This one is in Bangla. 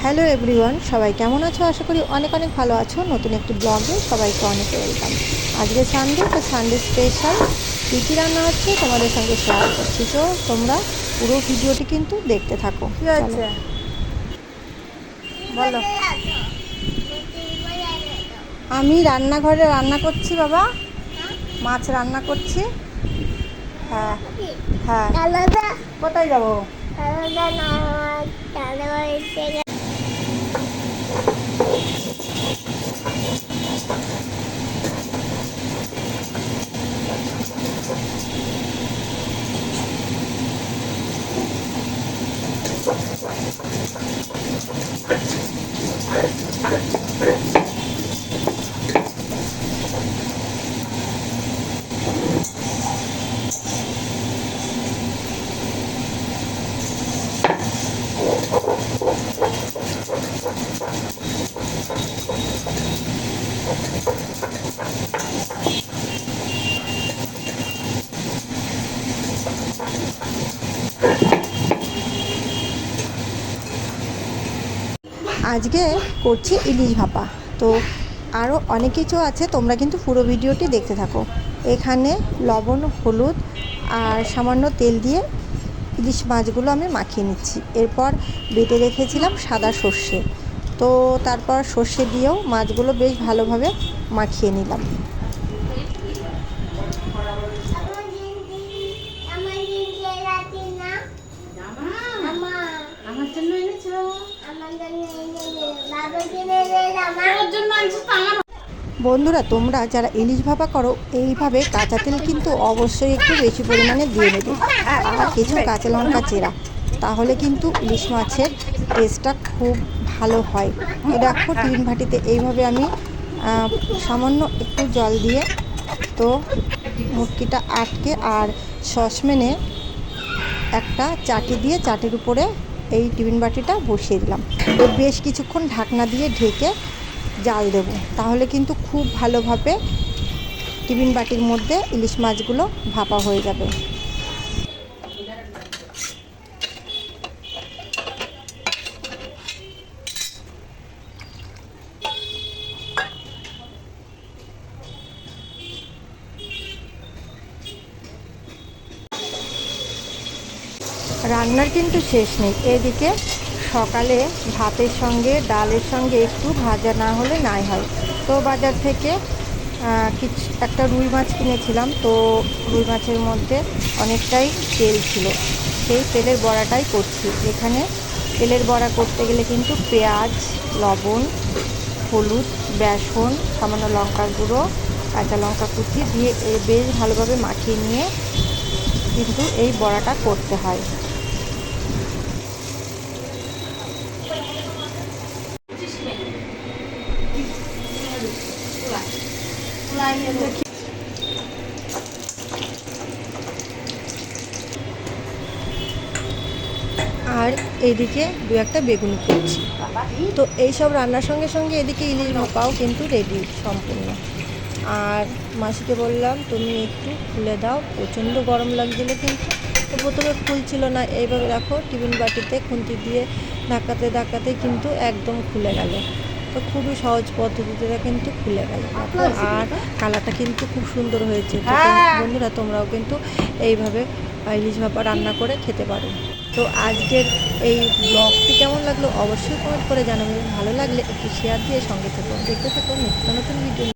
হ্যালো এভরিওয়ান, সবাই কেমন আছো? আশা করি অনেক অনেক ভালো আছো। নতুন একটি ব্লগে সবাইকে অনেক ওয়েলকাম। আজকে সানডে, তো সানডে স্পেশাল কী কী রান্না হচ্ছে তোমাদের সঙ্গে শেয়ার করছি। তো তোমরা পুরো ভিডিওটি কিন্তু দেখতে থাকো। কি হয়েছে বলো। আমি রান্নাঘরে রান্না করছি বাবা, মাছ রান্না করছি। হ্যাঁ হ্যাঁ, কোথায় যাবো? আজকে করছি ইলিশ ভাপা। তো আরও অনেক কিছু আছে, তোমরা কিন্তু পুরো ভিডিওটি দেখতে থাকো। এখানে লবণ, হলুদ আর সামান্য তেল দিয়ে ইলিশ মাছগুলো আমি মাখিয়ে নিচ্ছি। এরপর বেটে রেখেছিলাম সাদা সর্ষে, তো তারপর সর্ষে দিয়েও মাছগুলো বেশ ভালোভাবে মাখিয়ে নিলাম। বন্ধুরা, তোমরা যারা ইলিশ ভাপা করো এইভাবে কাঁচা তেল কিন্তু অবশ্যই একটু বেশি পরিমাণে দিয়ে নেবে, আর কিছু কাঁচা লঙ্কা চেরা, তাহলে কিন্তু ইলিশ মাছের টেস্টটা খুব ভালো হয়। তো দেখো, টিন ভাটিতে এইভাবে আমি সামান্য একটু জল দিয়ে তো মুটকিটা আটকে আর সসপ্যানে একটা চাটি দিয়ে চাটির উপরে এই টিফিন বাটিটা বসিয়ে দিলাম। তো বেশ কিছুক্ষণ ঢাকনা দিয়ে ঢেকে জাল দেব, তাহলে কিন্তু খুব ভালোভাবে টিফিন বাটির মধ্যে ইলিশ মাছগুলো ভাপা হয়ে যাবে। রান্নার কিন্তু শেষ নেই। এদিকে সকালে ভাতের সঙ্গে ডালের সঙ্গে একটু ভাজা না হলে নাই হয়। তো বাজার থেকে একটা রুই মাছ কিনেছিলাম। তো রুই মাছের মধ্যে অনেকটাই তেল ছিল, সেই তেলের বড়াটাই করছি। এখানে তেলের বড়া করতে গেলে কিন্তু পেঁয়াজ, লবণ, হলুদ, বেসন, সামান্য লঙ্কার গুঁড়ো, কাঁচা লঙ্কা কুচি দিয়ে বেশ ভালোভাবে মাখিয়ে নিয়ে কিন্তু এই বড়াটা করতে হয়। আর এদিকে দু একটা বেগুনি করছি। তো এইসব রান্নার সঙ্গে সঙ্গে এদিকে ইলিশ ভাপাও কিন্তু রেডি সম্পূর্ণ। আর মাসিকে বললাম, তুমি একটু খুলে দাও, প্রচণ্ড গরম লাগছিলো। কিন্তু তো প্রথমে খুলছিল না। এইভাবে দেখো, টিফিন বাটিতে খুন্তি দিয়ে ধাক্কাতে ধাক্কাতে কিন্তু একদম খুলে গেল। তো খুবই সহজ পদ্ধতিতে কিন্তু খুলে গেল। আর কালারটা কিন্তু খুব সুন্দর হয়েছে। তো বন্ধুরা, তোমরাও কিন্তু এইভাবে ইলিশ ভাপা রান্না করে খেতে পারো। তো আজকের এই ব্লগটি কেমন লাগলো অবশ্যই কমেন্ট করে জানাবেন। ভালো লাগলে একটু শেয়ার দিয়ে সঙ্গে থেকো, দেখতে থাকো নিত্য নতুন ভিডিও।